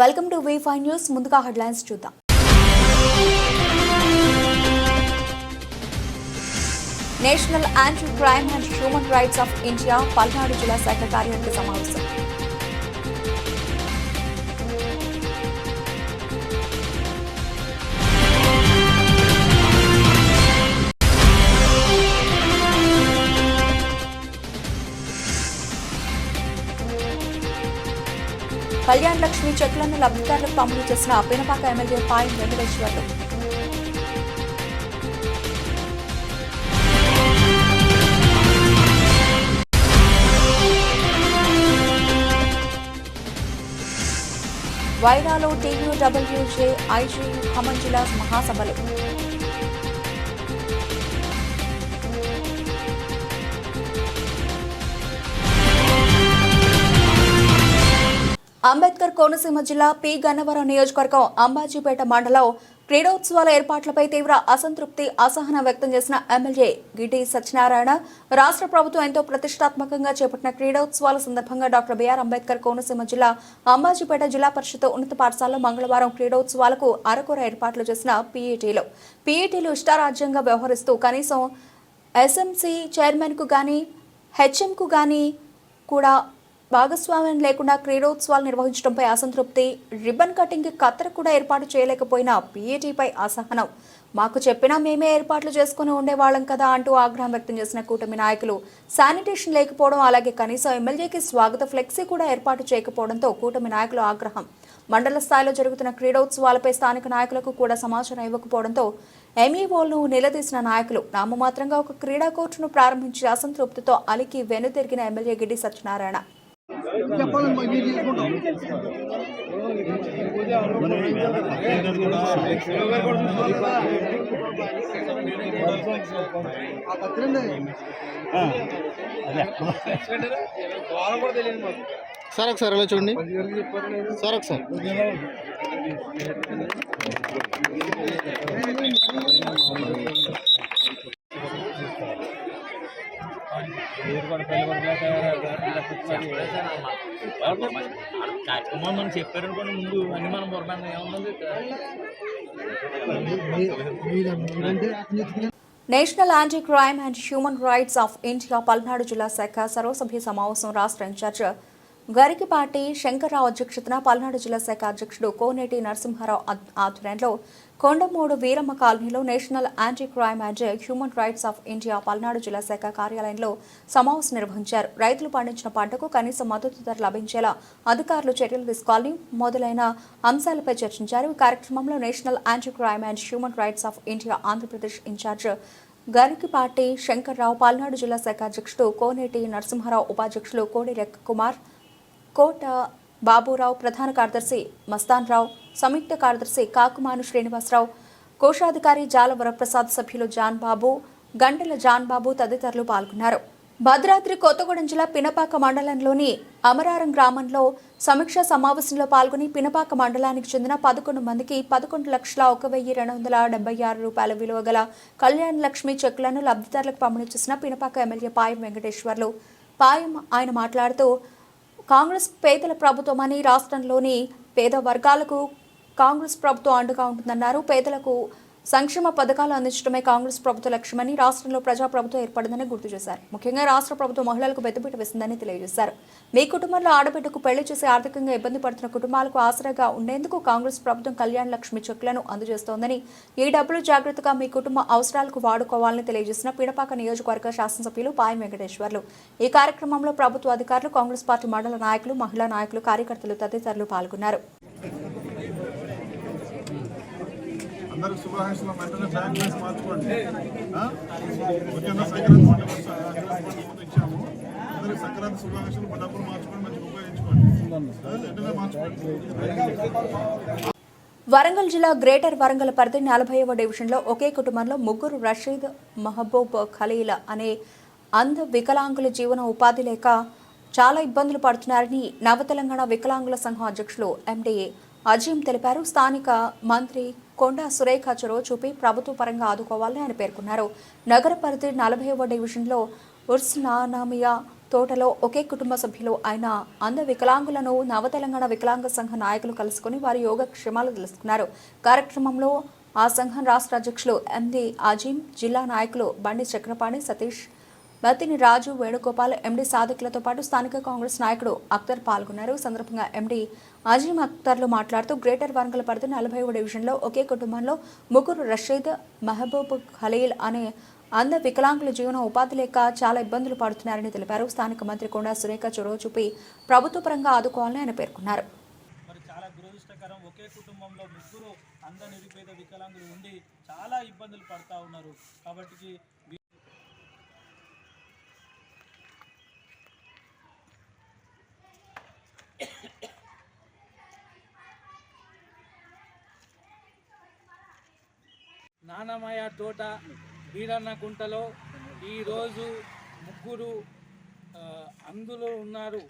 Welcome to V5 news. ముందుగా headlines చూద్దాం. National Anti Crime and Human Rights of India Palnadu జిల్లా శాఖ కార్యవర్గ సమావేశం. కళ్యాణ్ లక్ష్మి చెక్లను లబ్ధిదారులకు పంపిణీ చేసిన పినపాక ఎమ్మెల్యే పాయం వెంకటేశ్వర్లు. వైరాలో TUWJ ఐజీ ఖమ్మం జిల్లా మహాసభలు. అంబేద్కర్ కోనసీమ జిల్లా పి. గన్నవరం నియోజకవర్గం అంబాజీపేట మండలం క్రీడోత్సవాల ఏర్పాట్లపై తీవ్ర అసంతృప్తి, అసహనం వ్యక్తం చేసిన ఎమ్మెల్యే గిడ్డి సత్యనారాయణ. రాష్ట్ర ప్రభుత్వం ఎంతో ప్రతిష్టాత్మకంగా చేపట్టిన క్రీడోత్సవాల సందర్భంగా డాక్టర్ బిఆర్ అంబేద్కర్ కోనసీమ జిల్లా అంబాజీపేట జిల్లా పరిషత్ ఉన్నత పాఠశాలలో మంగళవారం క్రీడోత్సవాలకు అరకొర ఏర్పాట్లు చేసిన పీఈటీలు ఇష్టారాజ్యంగా వ్యవహరిస్తూ కనీసం SMC చైర్మన్కు గానీ HMకు గానీ కూడా భాగస్వామ్యం లేకుండా క్రీడోత్సవాలు నిర్వహించడంపై అసంతృప్తి, రిబ్బన్ కటింగ్ కత్తెర కూడా ఏర్పాటు చేయలేకపోయిన పీఈటీపై అసహనం. మాకు చెప్పినా మేమే ఏర్పాట్లు చేసుకుని ఉండేవాళ్లం కదా అంటూ ఆగ్రహం వ్యక్తం చేసిన కూటమి నాయకులు. శానిటేషన్ లేకపోవడం, అలాగే కనీసం ఎమ్మెల్యేకి స్వాగత ఫ్లెక్సీ కూడా ఏర్పాటు చేయకపోవడంతో కూటమి నాయకులు ఆగ్రహం. మండల స్థాయిలో జరుగుతున్న క్రీడోత్సవాలపై స్థానిక నాయకులకు కూడా సమాచారం ఇవ్వకపోవడంతో MEOలను నిలదీసిన నాయకులు నామమాత్రంగా ఒక క్రీడా కోర్టును ప్రారంభించి అసంతృప్తితో అలికి వెనుతిరిగిన ఎమ్మెల్యే గిడ్డి సత్యనారాయణ. సార్ ఒకసారి అలా చూడండి సార్ ఒకసారి కార్యక్రమం మనం చెప్పారనుకోండి, ముందు అన్ని మనం పొరపాటు ఏముంది. National Anti Crime and Human Rights of India Palnadu జిల్లా శాఖ సర్వసభ్య సమావేశం రాష్ట్ర ఇన్ఛార్జ్ గరికిపాటి శంకర్రావు అధ్యక్షతన పల్నాడు జిల్లా శాఖ అధ్యక్షుడు కోనేటి నరసింహారావు ఆధ్వర్యంలో కొండమూడు వీరమ్మ కాలనీలో national Anti Crime and Human Rights of India Palnadu జిల్లా శాఖ కార్యాలయంలో సమావేశం నిర్వహించారు. రైతులు పండించిన పంటకు కనీస మద్దతు ధర లభించేలా అధికారులు చర్యలు తీసుకోవాలని మొదలైన అంశాలపై చర్చించారు. ఈ కార్యక్రమంలో National Anti Crime and Human Rights of India Andhra Pradesh incharge Garikipati Shankar Rao, Palnadu జిల్లా శాఖ అధ్యక్షుడు కోనేటి నరసింహారావు, ఉపాధ్యక్షులు కోడి రెక్క కుమార్, కోట బాబురావు, ప్రధాన కార్యదర్శి మస్తాన్ రావు, సంయుక్త కార్యదర్శి కాకుమాను శ్రీనివాసరావు, కోశాధికారి జాల వరప్రసాద్, సభ్యులు జాన్ బాబు, గంటల జాన్ బాబు తదితరులు పాల్గొన్నారు. భద్రాద్రి కొత్తగూడెం జిల్లా పినపాక మండలంలోని అమరారం గ్రామంలో సమీక్షా సమావేశంలో పాల్గొని పినపాక మండలానికి చెందిన 11 మందికి 11,01,276 రూపాయల విలువ గల కళ్యాణ్ లక్ష్మి చెక్కులను లబ్ధిదారులకు పంపిణీ చేసిన పినపాక ఎమ్మెల్యే పాయం వెంకటేశ్వర్లు. ఆయన మాట్లాడుతూ కాంగ్రెస్ పేదల ప్రభుత్వమని, రాష్ట్రంలోని పేద వర్గాలకు కాంగ్రెస్ ప్రభుత్వం అండగా ఉంటుందన్నారు. పేదలకు సంక్షేమ పథకాలు అందించడమే కాంగ్రెస్ ప్రభుత్వ లక్ష్యమని, రాష్ట్రంలో ప్రజాప్రభుత్వం ఏర్పడిందని గుర్తు చేశారు. ముఖ్యంగా రాష్ట్ర ప్రభుత్వం మహిళలకు పెద్దపీట వేసిందని తెలియజేశారు. మీ కుటుంబంలో ఆడబిడ్డకు పెళ్లి చేసి ఆర్థికంగా ఇబ్బంది పడుతున్న కుటుంబాలకు ఆసరాగా ఉండేందుకు కాంగ్రెస్ ప్రభుత్వం కళ్యాణ్ లక్ష్మి చెక్కులను అందజేస్తోందని, ఈ డబ్బులు జాగ్రత్తగా మీ కుటుంబ అవసరాలకు వాడుకోవాలని తెలియజేసిన పినపాక నియోజకవర్గ శాసనసభ్యులు పాయం వెంకటేశ్వర్లు. ఈ కార్యక్రమంలో ప్రభుత్వ అధికారులు, కాంగ్రెస్ పార్టీ మండల నాయకులు, మహిళా నాయకులు, కార్యకర్తలు తదితరులు పాల్గొన్నారు. అందరికి శుభాకాంక్షలు. వెంటనే బ్యాంక్ వేసి మార్చుకోండి. ముఖ్యంగా సంక్రాంతి పండుగ ఇచ్చాము. అందరికి సంక్రాంతి శుభాకాంక్షలు. డబ్బులు మార్చుకొని మంచిగా ఉపయోగించుకోండి. వెంటనే మార్చుకోండి. వరంగల్ జిల్లా గ్రేటర్ వరంగల్ పరిధి 40వ డివిజన్లో ఒకే కుటుంబంలో ముగ్గురు రషీద్, మహబూబ్, ఖలీల్ అనే అంధ వికలాంగుల జీవన ఉపాధి లేక చాలా ఇబ్బందులు పడుతున్నారని నవ తెలంగాణ వికలాంగుల సంఘం అధ్యక్షులు MD అజీం తెలిపారు. స్థానిక మంత్రి కొండా సురేఖ చొరవ చూపి ప్రభుత్వ పరంగా ఆదుకోవాలని ఆయన పేర్కొన్నారు. నగర పరిధి 40వ డివిజన్లో ఉర్స్నానామియా తోటలో ఒకే కుటుంబ సభ్యులు అయిన అంధ వికలాంగులను నవతెలంగాణ వికలాంగ సంఘ నాయకులు కలుసుకుని వారి యోగక్షేమాలు తెలుసుకున్నారు. కార్యక్రమంలో ఆ సంఘం రాష్ట్ర అధ్యక్షులు ఎండి అజీం, జిల్లా నాయకులు బండి చక్రపాణి, సతీష్, మతిని రాజు, వేణుగోపాల్, ఎండి సాదిక్లతో పాటు స్థానిక కాంగ్రెస్ నాయకుడు అఖ్తర్ పాల్గొన్నారు. సందర్భంగా ఎండి అజీం అఖ్తర్లు మాట్లాడుతూ గ్రేటర్ వరంగల్ పరిధి 40వ డివిజన్లో ఒకే కుటుంబంలో ముగ్గురు రషీద్, మహబూబ్ ఖలీల్ అనే అంధ వికలాంగుల జీవన ఉపాధి లేక చాలా ఇబ్బందులు పడుతున్నారని తెలిపారు. స్థానిక మంత్రి కొండా సురేఖ చొరవ చూపి ప్రభుత్వ పరంగా ఆదుకోవాలని ఆయన పేర్కొన్నారు. మరి చాలా దురదృష్టకరం, ఒకే కుటుంబంలో ముగ్గురు అంధ నిరుపేద వికలాంగులు ఉండి చాలా ఇబ్బందులు పడతా ఉన్నారు. కాబట్టి నానమయ తోట బీరన్న కుంటలో ఈరోజు ముగ్గురు అంధులు ఉన్నారు.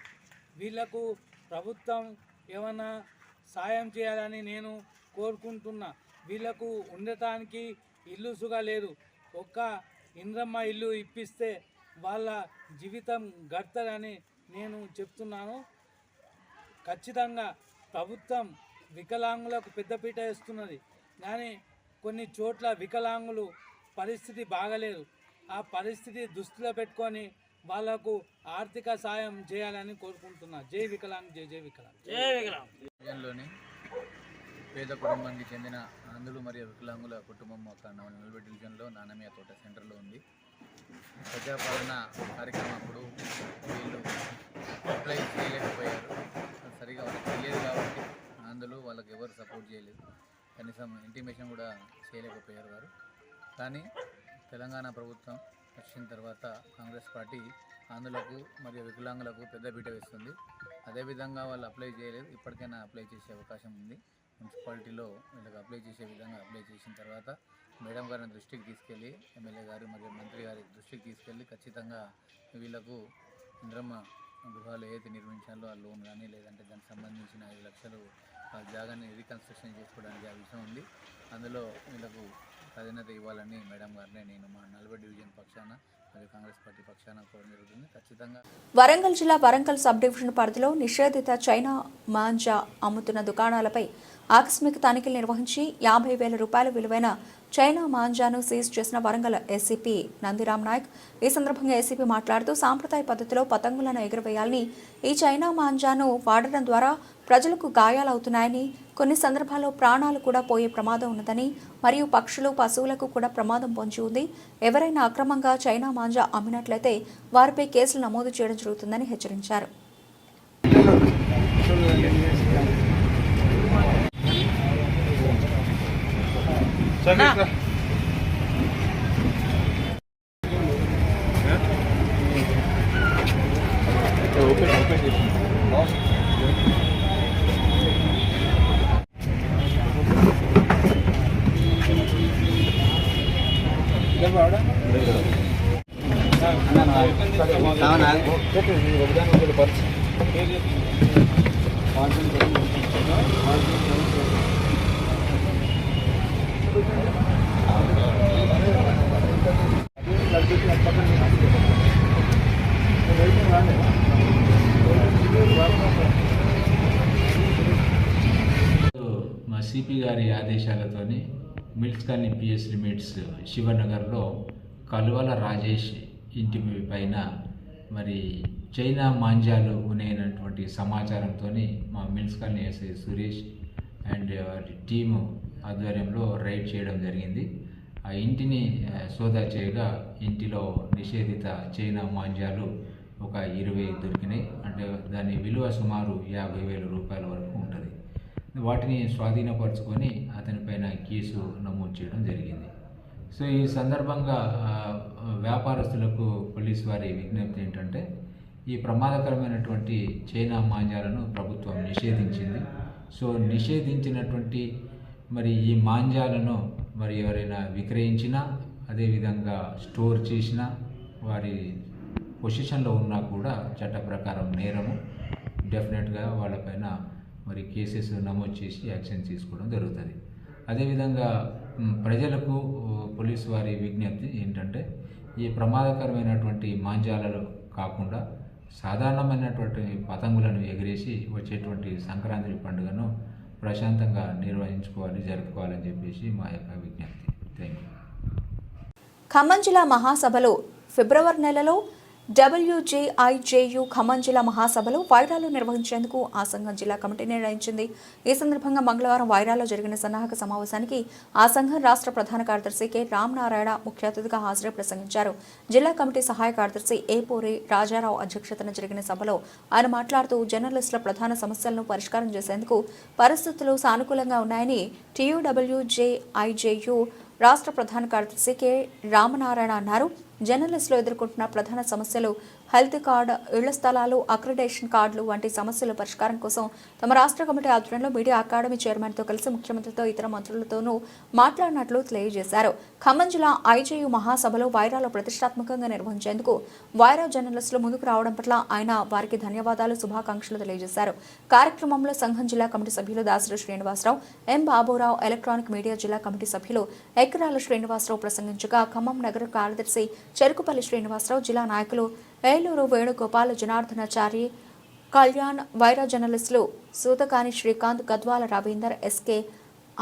వీళ్లకు ప్రభుత్వం ఏమైనా సాయం చేయాలని నేను కోరుకుంటున్నా. వీళ్లకు ఉండటానికి ఇల్లు సుగా లేదు. ఒక్క ఇంద్రమ్మ ఇల్లు ఇప్పిస్తే వాళ్ళ జీవితం గడతారని నేను చెప్తున్నాను. ఖచ్చితంగా ప్రభుత్వం వికలాంగులకు పెద్దపీట వేస్తున్నది, కానీ కొన్ని చోట్ల వికలాంగులు పరిస్థితి బాగలేదు. ఆ పరిస్థితి దృష్టిలో పెట్టుకొని వాళ్లకు ఆర్థిక సాయం చేయాలని కోరుకుంటున్నా. జై వికలాంగ్, జై జై వికలాంగ్, జై వికలాంగ్. డివిజన్లోని పేద కుటుంబానికి చెందిన అంధులు మరియు వికలాంగుల కుటుంబం ఒక 40 డివిజన్లో నానమయ్య తోట సెంటర్లో ఉంది. ప్రజాపాలన కార్యక్రమం అప్పుడు వీళ్ళు అప్లై చేయలేకపోయారు. సరిగా వాళ్ళకి తెలియదు కాబట్టి అందులో వాళ్ళకి ఎవరు సపోర్ట్ చేయలేదు, కనీసం ఇంటిమేషన్ కూడా చేయలేకపోయారు వారు. కానీ తెలంగాణ ప్రభుత్వం వచ్చిన తర్వాత కాంగ్రెస్ పార్టీ ఆంధ్రులకు మరియు వికలాంగులకు పెద్దపీట వేస్తుంది. అదేవిధంగా వాళ్ళు అప్లై చేయలేదు, ఇప్పటికైనా అప్లై చేసే అవకాశం ఉంది. మున్సిపాలిటీలో వీళ్ళకి అప్లై చేసే విధంగా అప్లై చేసిన తర్వాత మేడం గారిని దృష్టికి తీసుకెళ్ళి, ఎమ్మెల్యే గారు మరియు మంత్రి గారి దృష్టికి తీసుకెళ్ళి ఖచ్చితంగా వీళ్ళకు ఇంద్రమ్మ గృహాలు ఏదైతే నిర్మించాలో ఆ లోన్ కానీ లేదంటే దానికి సంబంధించిన 5 లక్షలు ఆ జాగాన్ని రీకన్స్ట్రక్షన్ చేసుకోవడానికి ఆ విషయం ఉంది. అందులో వీళ్ళకు ప్రాధాన్యత ఇవ్వాలని మేడం గారిని నేను మా 40 డివిజన్ పక్షాన మరియు కాంగ్రెస్ పార్టీ పక్షాన కోరడం జరుగుతుంది. ఖచ్చితంగా వరంగల్ జిల్లా వరంగల్ సబ్ డివిజన్ పరిధిలో నిషేధిత చైనా మాంజా అమ్ముతున్న దుకాణాలపై ఆకస్మిక తనిఖీలు నిర్వహించి 50,000 రూపాయల విలువైన చైనా మాంజాను సీజ్ చేసిన వరంగల్ ఎస్సీపీ నందిరామ్ నాయక్. ఈ సందర్భంగా ఎస్సీపీ మాట్లాడుతూ సాంప్రదాయ పద్ధతిలో పతంగులను ఎగురవేయాలని, ఈ చైనా మాంజాను వాడడం ద్వారా ప్రజలకు గాయాలవుతున్నాయని, కొన్ని సందర్భాల్లో ప్రాణాలు కూడా పోయే ప్రమాదం ఉన్నదని, మరియు పక్షులు, పశువులకు కూడా ప్రమాదం పొంచి ఉంది. ఎవరైనా అక్రమంగా చైనా మాంజా అమ్మినట్లయితే వారిపై కేసులు నమోదు చేయడం జరుగుతుందని హెచ్చరించారు. మా సిపి గారి ఆదేశాలతోని మిల్క్స్ కాలనీ పిఎస్ లిమిట్స్ శివనగర్లో కలువల రాజేష్ ఇంటి పైన మరి చైనా మాంజాలు ఉన్నాయన్నటువంటి సమాచారంతో మా milks colony SI Suresh and వారి టీము ఆధ్వర్యంలో రైడ్ చేయడం జరిగింది. ఆ ఇంటిని సోదా చేయగా ఇంటిలో నిషేధిత చైనా మాంజాలు ఒక 20 దొరికినాయి. అంటే దాని విలువ సుమారు 50,000 రూపాయల వరకు ఉంటుంది. వాటిని స్వాధీనపరుచుకొని అతనిపైన కేసు నమోదు చేయడం జరిగింది. సో ఈ సందర్భంగా వ్యాపారస్తులకు పోలీసు వారి విజ్ఞప్తి ఏంటంటే, ఈ ప్రమాదకరమైనటువంటి చైనా మాంజాలను ప్రభుత్వం నిషేధించింది. సో నిషేధించినటువంటి మరి ఈ మాంజాలను మరి ఎవరైనా విక్రయించినా, అదేవిధంగా స్టోర్ చేసినా, వారి పొజిషన్లో ఉన్నా కూడా చట్ట ప్రకారం నేరము. డెఫినెట్గా వాళ్ళపైన మరి కేసెస్ నమోదు చేసి యాక్షన్ తీసుకోవడం జరుగుతుంది. అదేవిధంగా ప్రజలకు పోలీసు వారి విజ్ఞప్తి ఏంటంటే, ఈ ప్రమాదకరమైనటువంటి మాంజాలలో కాకుండా సాధారణమైనటువంటి పతంగులను ఎగిరేసి వచ్చేటువంటి సంక్రాంతి పండుగను ప్రశాంతంగా నిర్వహించుకోవాలి, జరుపుకోవాలని చెప్పేసి మా యొక్క విజ్ఞప్తి. Thank you. ఖమ్మం జిల్లా మహాసభలో ఫిబ్రవరి నెలలో WJIJU ఖమ్మం జిల్లా మహాసభలో వైరాలో నిర్వహించేందుకు ఆ సంఘం జిల్లా కమిటీ నిర్ణయించింది. ఈ సందర్భంగా మంగళవారం వైరాలో జరిగిన సన్నాహక సమావేశానికి ఆ సంఘం రాష్ట్ర ప్రధాన కార్యదర్శి కె రామనారాయణ ముఖ్య అతిథిగా హాజరై ప్రసంగించారు. జిల్లా కమిటీ సహాయ కార్యదర్శి ఏ పూరి రాజారావు అధ్యక్షతన జరిగిన సభలో ఆయన మాట్లాడుతూ జర్నలిస్టుల ప్రధాన సమస్యలను పరిష్కారం చేసేందుకు పరిస్థితులు సానుకూలంగా ఉన్నాయని TUWJIJU రాష్ట్ర ప్రధాన కార్యదర్శి కె రామనారాయణ అన్నారు. జర్నలిస్టులు ఎదుర్కొంటున్న ప్రధాన సమస్యలు హెల్త్ కార్డు, ఇళ్ల స్థలాలు, అక్రిడేషన్ కార్డులు వంటి సమస్యల పరిష్కారం కోసం తమ రాష్ట్ర కమిటీ ఆధ్వర్యంలో మీడియా అకాడమీ చైర్మన్తో కలిసి ముఖ్యమంత్రితో ఇతర మంత్రులతోనూ మాట్లాడినట్లు తెలియజేశారు. ఖమ్మం జిల్లా IJU మహాసభలో వైరాలో ప్రతిష్టాత్మకంగా నిర్వహించేందుకు వైరా జర్నలిస్టులు ముందుకు రావడం పట్ల ఆయన వారికి ధన్యవాదాలు, శుభాకాంక్షలు తెలియజేశారు. కార్యక్రమంలో సంఘం జిల్లా కమిటీ సభ్యులు దాసరి శ్రీనివాసరావు, ఎం బాబురావు, ఎలక్ట్రానిక్ మీడియా జిల్లా కమిటీ సభ్యులు ఎకరాల శ్రీనివాసరావు ప్రసంగించగా ఖమ్మం నగర కార్యదర్శి చెరుకుపల్లి శ్రీనివాసరావు, జిల్లా నాయకులు ఏలూరు వేణుగోపాల్, జనార్దనాచారి, కళ్యాణ్, వైరా జర్నలిస్టులు సూతకాని శ్రీకాంత్, గద్వాల రవీందర్, SK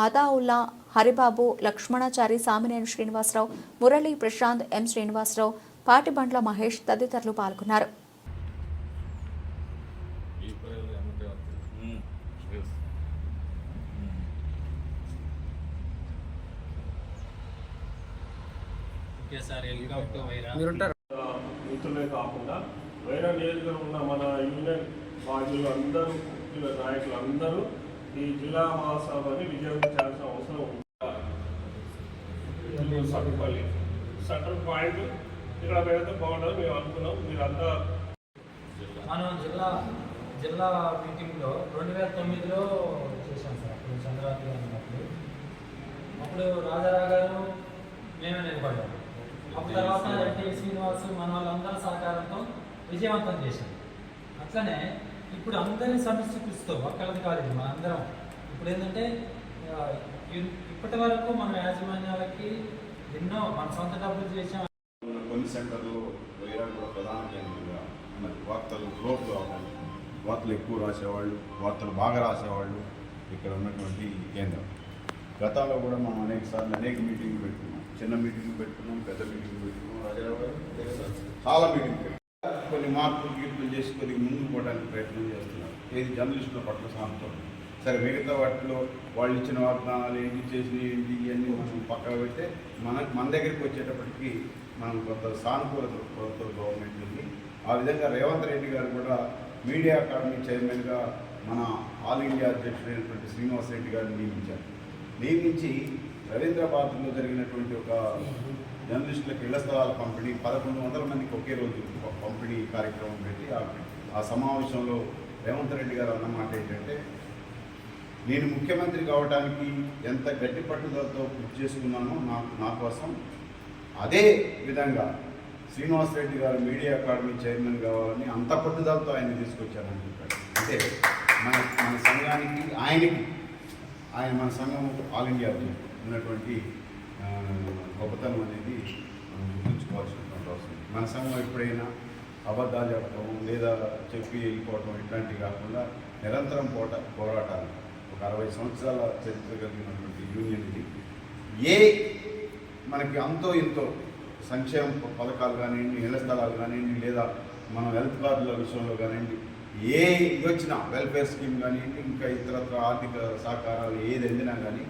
అదావుల్లా, హరిబాబు, లక్ష్మణాచారి, సామినేని శ్రీనివాసరావు, మురళి, ప్రశాంత్, M శ్రీనివాసరావు, పాటిబండ్ల మహేష్ తదితరులు పాల్గొన్నారు. మిత్రులే కాకుండా వేరే నియోజకవర్గంలో ఉన్న మన యూనియన్ బాధ్యులు అందరూ, ముఖ్యుల నాయకులు అందరూ ఈ జిల్లా మహాసభని విజయవంతం చేయాల్సిన అవసరం ఉంది. సట్టుపల్లి సెంట్రల్ పాయింట్ ఇక్కడ పెడితే బాగుంటుంది మేము అనుకున్నాం. మీరంతా మనం జిల్లా మీటింగ్లో 2009లో చేశాం సార్. అప్పుడు చంద్రబాబు గారు ఉన్నప్పుడు అప్పుడు రాజారావు గారు మేమే నిలబడ్డాము. అప్పుడు తర్వాత ఎన్టీ శ్రీనివాసు మన వాళ్ళందరి సహకారంతో విజయవంతం చేశాం. అట్లనే ఇప్పుడు అందరినీ సమీక్షిస్తూ ఒక్కళ్ళది కాదు, ఇది మన అందరం. ఇప్పుడు ఏంటంటే ఇప్పటి వరకు మన యాజమాన్యాలకి ఎన్నో మన సొంత డబ్బులు చేసాం. కొన్ని సెంటర్లు వైరా కూడా ప్రధాన కేంద్రంగా ఉన్నది. వార్తలు గ్రోత్ కావాలి, వార్తలు ఎక్కువ రాసేవాళ్ళు, వార్తలు బాగా రాసేవాళ్ళు ఇక్కడ ఉన్నటువంటి కేంద్రం. గతంలో కూడా మనం అనేక మీటింగ్లు పెట్టుకున్నాం. చిన్న మీటింగ్ పెట్టుకున్నాం, పెద్ద మీటింగ్ పెట్టుకున్నాం. రాజారావు గారు చాలా మీటింగ్ పెట్టుకున్నాం. కొన్ని మార్పులు చేసి కొద్దిగా ముందుకు పోవడానికి ప్రయత్నం చేస్తున్నారు. ఏది జర్నలిస్టుల పట్ల సాంతం. సరే, మిగతా వాటిలో వాళ్ళు ఇచ్చిన వాగ్దానాలు ఏంటి, చేసినవి ఏంటి, ఇవన్నీ మనం పక్కన పెడితే మన దగ్గరికి వచ్చేటప్పటికి మనం కొంత సానుకూలత గవర్నమెంట్ ఉంది. ఆ విధంగా రేవంత్ రెడ్డి గారు కూడా మీడియా అకాడమీ చైర్మన్గా మన ఆల్ ఇండియా అధ్యక్షుడైనటువంటి శ్రీనివాస్ రెడ్డి గారిని నియమించారు. నియమించి రవీంద్రబాద్లో జరిగినటువంటి ఒక జర్నలిస్టులకు ఇళ్ల స్థలాల పంపిణీ 1100 మందికి ఒకే రోజు పంపిణీ కార్యక్రమం పెట్టి ఆ సమావేశంలో రేవంత్ రెడ్డి గారు అన్నమాట ఏంటంటే, నేను ముఖ్యమంత్రి కావడానికి ఎంత గట్టి పట్టుదలతో కృషి చేసుకున్నానో నా కోసం, అదే విధంగా శ్రీనివాస్ రెడ్డి గారు మీడియా అకాడమీ చైర్మన్ కావాలని అంత పట్టుదలతో ఆయన తీసుకొచ్చారని చెప్పారు. అంటే మన సంఘానికి ఆయన మన సంఘం ఆల్ ఇండియా ఉన్నటువంటి గొప్పతనం అనేది మనం గుర్తుంచుకోవాల్సినటువంటి అవసరం. మన సంఘం ఎప్పుడైనా అబద్ధాలు చెప్పడం లేదా చెప్పి వెళ్ళిపోవడం ఇట్లాంటివి కాకుండా నిరంతరం పోరాటాలు. ఒక 60 సంవత్సరాల చరిత్ర కలిగినటువంటి యూనియన్ ఇది. మనకి అంతో ఇంతో సంక్షేమ పథకాలు కానివ్వండి, ఇళ్ల స్థలాలు కానివ్వండి, లేదా మనం హెల్త్ కార్డుల విషయంలో కానివ్వండి, ఇది వచ్చినా వెల్ఫేర్ స్కీమ్ కానివ్వండి, ఇంకా ఇతరత్ర ఆర్థిక సహకారాలు ఏది అందినా కానీ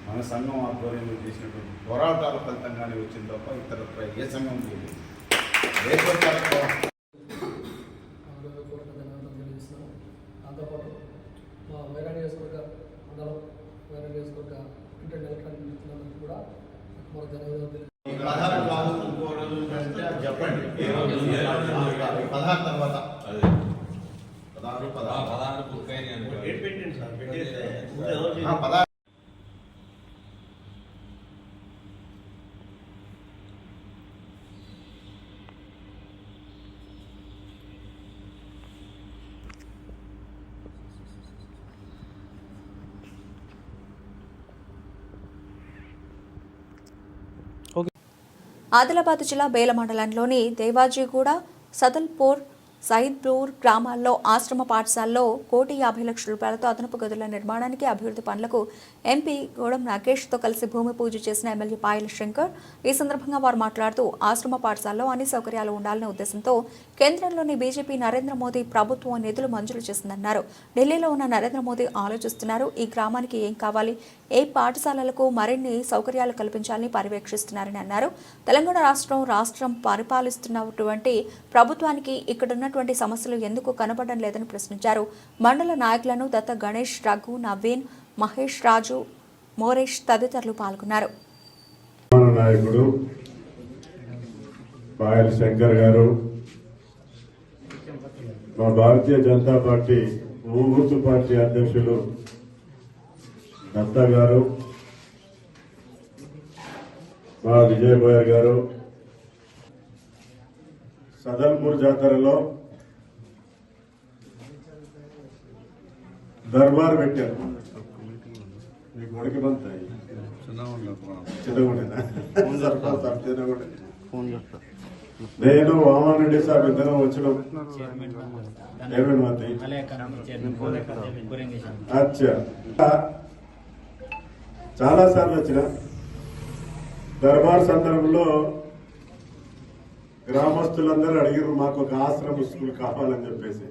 మన సంఘం ఆధ్వర్యంలో చేసినటువంటి పోరాటాల ఫలితంగానే వచ్చింది తప్ప ఇతరత్ర ఏ సంఘం చేయలేదు. దాంతోపాటు మా వైరా నియోజకవర్గ మండలం, వైరా నియోజకవర్గ ప్రింట్ అండ్ ఎలక్ట్రానిక్ మిత్రులందరికీ కూడా మన ధన్యవాదాలు. 16 చెప్పండి. 16 తర్వాత 16 ఆదిలాబాద్ జిల్లా బేల మండలంలోని దేవాజీగూడ, సదల్పూర్, సయిద్పూర్ గ్రామాల్లో ఆశ్రమ పాఠశాలలో 1,50,00,000 రూపాయలతో అదనపు గదుల నిర్మాణానికి అభివృద్ధి పనులకు ఎంపీ గోడం నాగేష్తో కలిసి భూమి పూజ చేసిన ఎమ్మెల్యే పాయల శంకర్. ఈ సందర్భంగా వారు మాట్లాడుతూ ఆశ్రమ పాఠశాలలో అన్ని సౌకర్యాలు ఉండాలనే ఉద్దేశంతో కేంద్రంలోని బీజేపీ నరేంద్ర మోదీ ప్రభుత్వం నిధులు మంజూరు చేసిందన్నారు. ఢిల్లీలో ఉన్న నరేంద్ర మోదీ ఆలోచిస్తున్నారు. ఈ గ్రామానికి ఏం కావాలి, ఏ పాఠశాలలకు మరిన్ని సౌకర్యాలు కల్పించాలని పర్యవేక్షిస్తున్నారని అన్నారు. తెలంగాణ రాష్ట్రం పరిపాలిస్తున్నటువంటి ప్రభుత్వానికి ఇక్కడున్నటువంటి సమస్యలు ఎందుకు కనబడడం లేదని ప్రశ్నించారు. మండల నాయకులను దత్త గణేష్, రఘు, నవీన్, మహేష్, రాజు, మోరేష్ తదితరులు పాల్గొన్నారు. నాయకుడు పాయల్ శంకర్ గారు, మా భారతీయ జనతా పార్టీ ఊగుర్తు పార్టీ అధ్యక్షులు దత్తా గారు, మా విజయ్ గోయల్ గారు సదల్పూర్ జాతరలో దర్బార్ పెట్టారు. మీకు ఉడికి బంతాయి నేను వామన్ రెడ్డి సార్ ఇద్దరం వచ్చినాం. అచ్చా, చాలా సార్లు వచ్చిన దర్బార్ సందర్భంలో గ్రామస్తులందరూ అడిగారు మాకు ఒక ఆశ్రమ స్కూల్ కావాలని చెప్పేసి.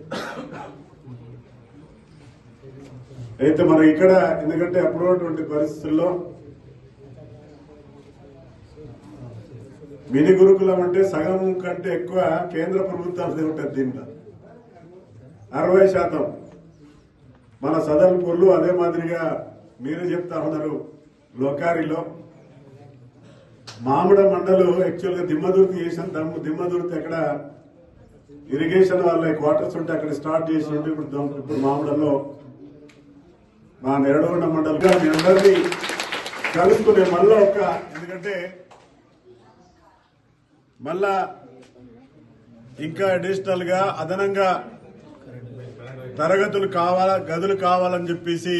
అయితే మనం ఇక్కడ ఎందుకంటే అప్పుడున్నటువంటి పరిస్థితుల్లో మినీ గురుకులం అంటే సగం కంటే ఎక్కువ కేంద్ర ప్రభుత్వాలదే ఉంటుంది. దీంట్లో 60% మన సదల్పూర్లు, అదే మాదిరిగా మీరు చెప్తా ఉన్నారు లోకారిలో మామిడ మండలు యాక్చువల్ గా దిమ్మదుర్తి చేసిన దిమ్మదుర్తి అక్కడ ఇరిగేషన్ వాళ్ళ క్వార్టర్స్ ఉంటే అక్కడ స్టార్ట్ చేసి ఉంటే ఇప్పుడు మామిడలో మా నెరడగొండ మండలిగా మీ అందరినీ కలుసుకునే మళ్ళా ఎందుకంటే మళ్ళా ఇంకా అడిషనల్ గా అదనంగా గదులు కావాలని చెప్పేసి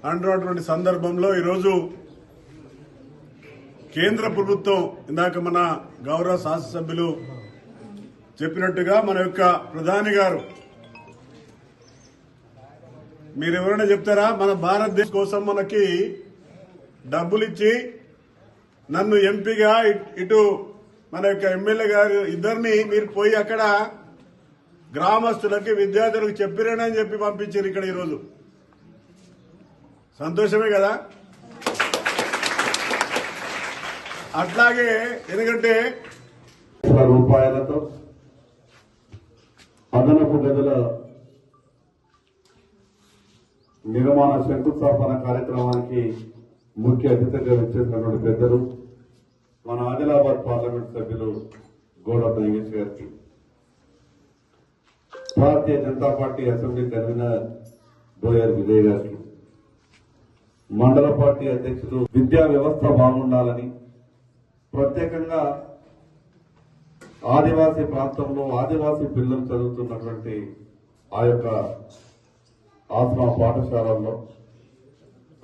అంటున్నటువంటి సందర్భంలో ఈరోజు కేంద్ర ప్రభుత్వం ఇందాక మన గౌరవ శాసనసభ్యులు చెప్పినట్టుగా మన యొక్క ప్రధాని గారు, మీరు ఎవరైనా చెప్తారా మన భారతదేశం కోసం మనకి డబ్బులు ఇచ్చి నన్ను ఎంపీగా ఇటు మన యొక్క ఎమ్మెల్యే గారు ఇద్దరిని మీరు పోయి అక్కడ గ్రామస్తులకి విద్యార్థులకు చెప్పిరేనని చెప్పి పంపించారు ఇక్కడ ఈరోజు. సంతోషమే కదా. అట్లాగే ఎందుకంటే రూపాయలతో అదనపు గదుల నిర్మాణ శంకుస్థాపన కార్యక్రమానికి ముఖ్య అతిథిగా వచ్చేసినటువంటి పెద్దలు మన ఆదిలాబాద్ పార్లమెంట్ సభ్యులు గోడ నాగేష్ గారికి, Bharatiya Janata party assembly convener Boyar Vijay గారికి, మండల పార్టీ అధ్యక్షులు విద్యా వ్యవస్థ బాగుండాలని ప్రత్యేకంగా ఆదివాసీ ప్రాంతంలో ఆదివాసీ పిల్లలు చదువుతున్నటువంటి ఆ యొక్క ఆశ్రమ పాఠశాలల్లో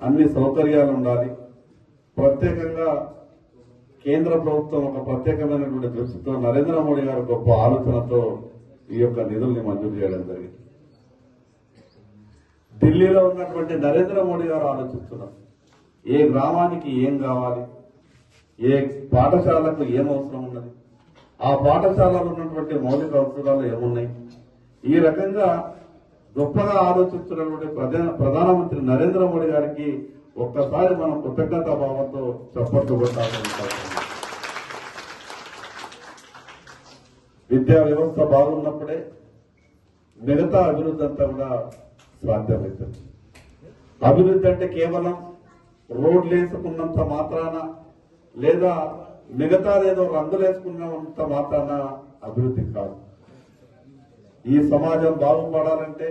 అన్ని సౌకర్యాలు ఉండాలి. ప్రత్యేకంగా కేంద్ర ప్రభుత్వం ఒక ప్రత్యేకమైనటువంటి దృష్టితో నరేంద్ర మోడీ గారు గొప్ప ఆలోచనతో ఈ యొక్క నిధుల్ని మంజూరు చేయడం జరిగింది. ఢిల్లీలో ఉన్నటువంటి నరేంద్ర మోడీ గారు ఆలోచిస్తున్నారు ఏ గ్రామానికి ఏం కావాలి, ఏ పాఠశాలకు ఏం అవసరం ఉన్నది, ఆ పాఠశాలలో ఉన్నటువంటి మౌలిక అవసరాలు ఏమున్నాయి. ఈ రకంగా గొప్పగా ఆలోచిస్తున్నటువంటి ప్రధానమంత్రి నరేంద్ర మోడీ గారికి ఒక్కసారి మనం కృతజ్ఞతా భావంతో చప్పట్లు కొట్టాల్సిన అవసరం. విద్యా వ్యవస్థ బాగున్నప్పుడే మిగతా అభివృద్ధి అంతా కూడా సాధ్యమవుతుంది. అభివృద్ధి అంటే కేవలం రోడ్లు వేసుకున్నంత మాత్రాన లేదా మిగతాదేదో రంగులేసుకున్నంత మాత్రాన అభివృద్ధి కాదు. ఈ సమాజం బాగుపడాలంటే,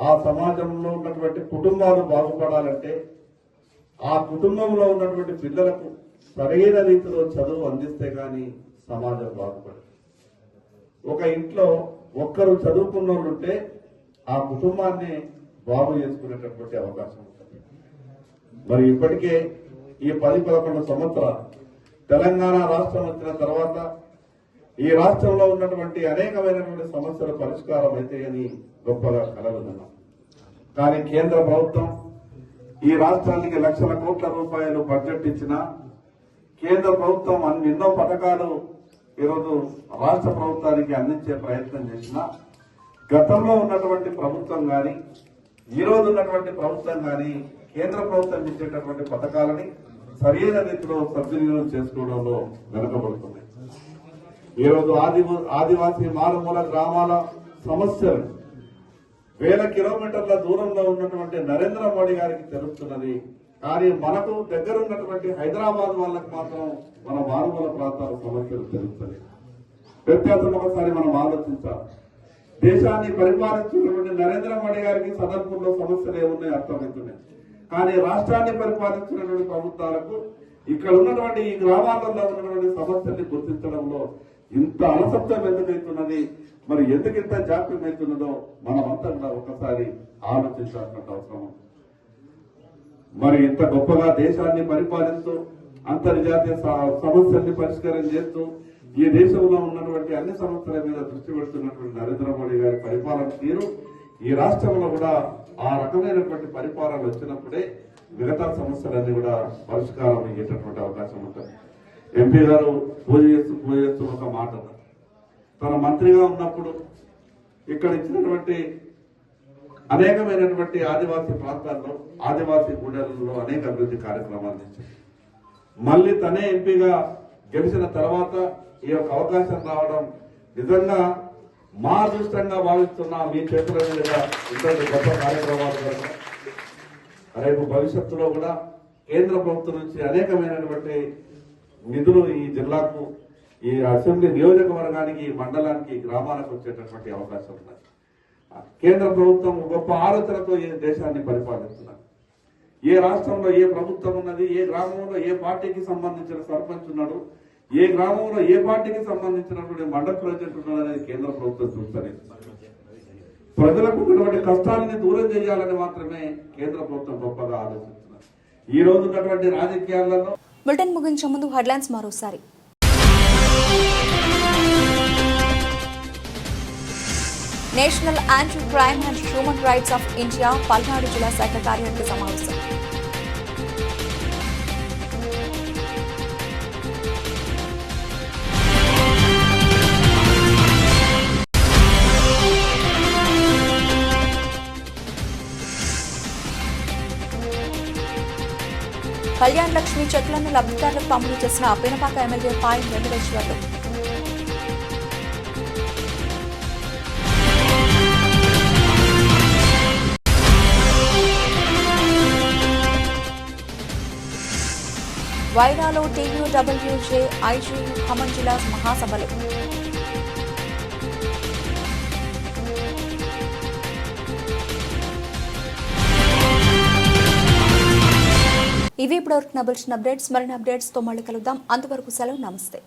ఆ సమాజంలో ఉన్నటువంటి కుటుంబాలు బాగుపడాలంటే, ఆ కుటుంబంలో ఉన్నటువంటి పిల్లలకు సరైన రీతిలో చదువు అందిస్తే గాని సమాజం బాగుపడదు. ఒక ఇంట్లో ఒక్కరు చదువుకున్న వాళ్ళుంటే ఆ కుటుంబాన్ని బాగు చేసుకునేటటువంటి అవకాశం ఉంటుంది. మరి ఇప్పటికే ఈ 10-11 సంవత్సరాలు తెలంగాణ రాష్ట్రం వచ్చిన తర్వాత ఈ రాష్ట్రంలో ఉన్నటువంటి అనేకమైనటువంటి సమస్యల పరిష్కారం అయితే అని గొప్పగా కలగలున్నాం. కానీ కేంద్ర ప్రభుత్వం ఈ రాష్ట్రానికి లక్షల కోట్ల రూపాయలు బడ్జెట్ ఇచ్చిన కేంద్ర ప్రభుత్వం ఎన్నో పథకాలు ఈరోజు రాష్ట్ర ప్రభుత్వానికి అందించే ప్రయత్నం చేసిన గతంలో ఉన్నటువంటి ప్రభుత్వం కానీ ఈ రోజు ఉన్నటువంటి ప్రభుత్వం కానీ కేంద్ర ప్రభుత్వం ఇచ్చేటటువంటి పథకాలని సరైన రీతిలో సద్వినియోగం చేసుకోవడంలో వెనుకబడుతుంది. ఈరోజు ఆదివాసీ మారుమూల గ్రామాల సమస్యలు వేల కిలోమీటర్ల దూరంలో ఉన్నటువంటి నరేంద్ర మోడీ గారికి తెలుస్తున్నది. కానీ మనకు దగ్గర ఉన్నటువంటి హైదరాబాద్ వాళ్ళకి మాత్రం మన మారుమూల ప్రాంతాల సమస్యలు తెలుస్తుంది. వ్యత్యాసం ఒకసారి మనం ఆలోచించాలి. దేశాన్ని పరిపాలించినటువంటి నరేంద్ర మోడీ గారికి సదన్పూర్లో సమస్యలు ఏమున్నాయి అర్థమవుతున్నాయి. కానీ రాష్ట్రాన్ని పరిపాలించినటువంటి ప్రభుత్వాలకు ఇక్కడ ఉన్నటువంటి ఈ గ్రామాలలో ఉన్నటువంటి సమస్యల్ని గుర్తించడంలో ఇంత అలసత్వం ఎందుకైతున్నది, మరి ఎందుకు ఇంత జాప్యం అవుతున్నదో మనమంతా కూడా ఒకసారి ఆలోచించాల్సిన అవసరం. మరి ఇంత గొప్పగా దేశాన్ని పరిపాలిస్తూ అంతర్జాతీయ సమస్యల్ని పరిష్కారం చేస్తూ ఈ దేశంలో ఉన్నటువంటి అన్ని సమస్యల మీద దృష్టి పెడుతున్నటువంటి నరేంద్ర మోడీ గారి పరిపాలన తీరు ఈ రాష్ట్రంలో కూడా ఆ రకమైనటువంటి పరిపాలన వచ్చినప్పుడే మిగతా సమస్యలన్నీ కూడా పరిష్కారం అయ్యేటటువంటి అవకాశం ఉంటుంది. ఎంపీ గారు పూజ చేస్తూ ఒక మాట తన మంత్రిగా ఉన్నప్పుడు ఇక్కడ ఇచ్చినటువంటి అనేకమైనటువంటి ఆదివాసీ ప్రాంతాల్లో ఆదివాసీ గూడెలలో అనేక అభివృద్ధి కార్యక్రమాలు ఇచ్చారు. మళ్ళీ తనే ఎంపీగా గెలిచిన తర్వాత ఈ యొక్క అవకాశం రావడం నిజంగా మా అదృష్టంగా భావిస్తున్నా. మీ చేతుల మీదుగా ఇటువంటి గొప్ప కార్యక్రమాలు రేపు భవిష్యత్తులో కూడా కేంద్ర ప్రభుత్వం నుంచి అనేకమైనటువంటి నిధులు ఈ జిల్లాకు, ఈ అసెంబ్లీ నియోజకవర్గానికి, ఈ మండలానికి, ఈ గ్రామాలకు వచ్చేటటువంటి అవకాశం ఉన్నాయి. కేంద్ర ప్రభుత్వం గొప్ప ఆలోచనతో ఈ దేశాన్ని పరిపాలిస్తున్నారు. ఏ రాష్ట్రంలో ఏ ప్రభుత్వం ఉన్నది, ఏ గ్రామంలో ఏ పార్టీకి సంబంధించిన సర్పంచ్ ఉన్నాడు, ఏ గ్రామంలో ఏ పార్టీకి సంబంధించినటువంటి మండల ప్రెసిడెంట్ ఉన్నాడు అనేది కేంద్ర ప్రభుత్వం చూస్తుంది. ప్రజలకు ఉన్నటువంటి కష్టాలని దూరం చేయాలని మాత్రమే కేంద్ర ప్రభుత్వం గొప్పగా ఆలోచిస్తున్నారు. ఈ రోజు ఉన్నటువంటి రాజకీయాలలో బులెటిన్ ముగించే ముందు హెడ్లైన్స్ మరోసారి. National Anti Crime and Human Rights of India Palnadu జిల్లా శాఖ కార్యవర్గ సమావేశం. కళ్యాణ్ లక్ష్మి చెక్లను లబ్ధిదారులకు పంపిణీ చేసిన పినపాక ఎమ్మెల్యే పాయం వెంకటేశ్వర్లు. వైరాలో TUWJ ఐజీ ఖమ్మం జిల్లా మహాసభలు. ఇవి ఇప్పటివరకు నబుల్చిన అప్డేట్స్. మరిన్ని అప్డేట్స్తో మళ్ళీ కలుద్దాం. అంతవరకు సెలవు. నమస్తే.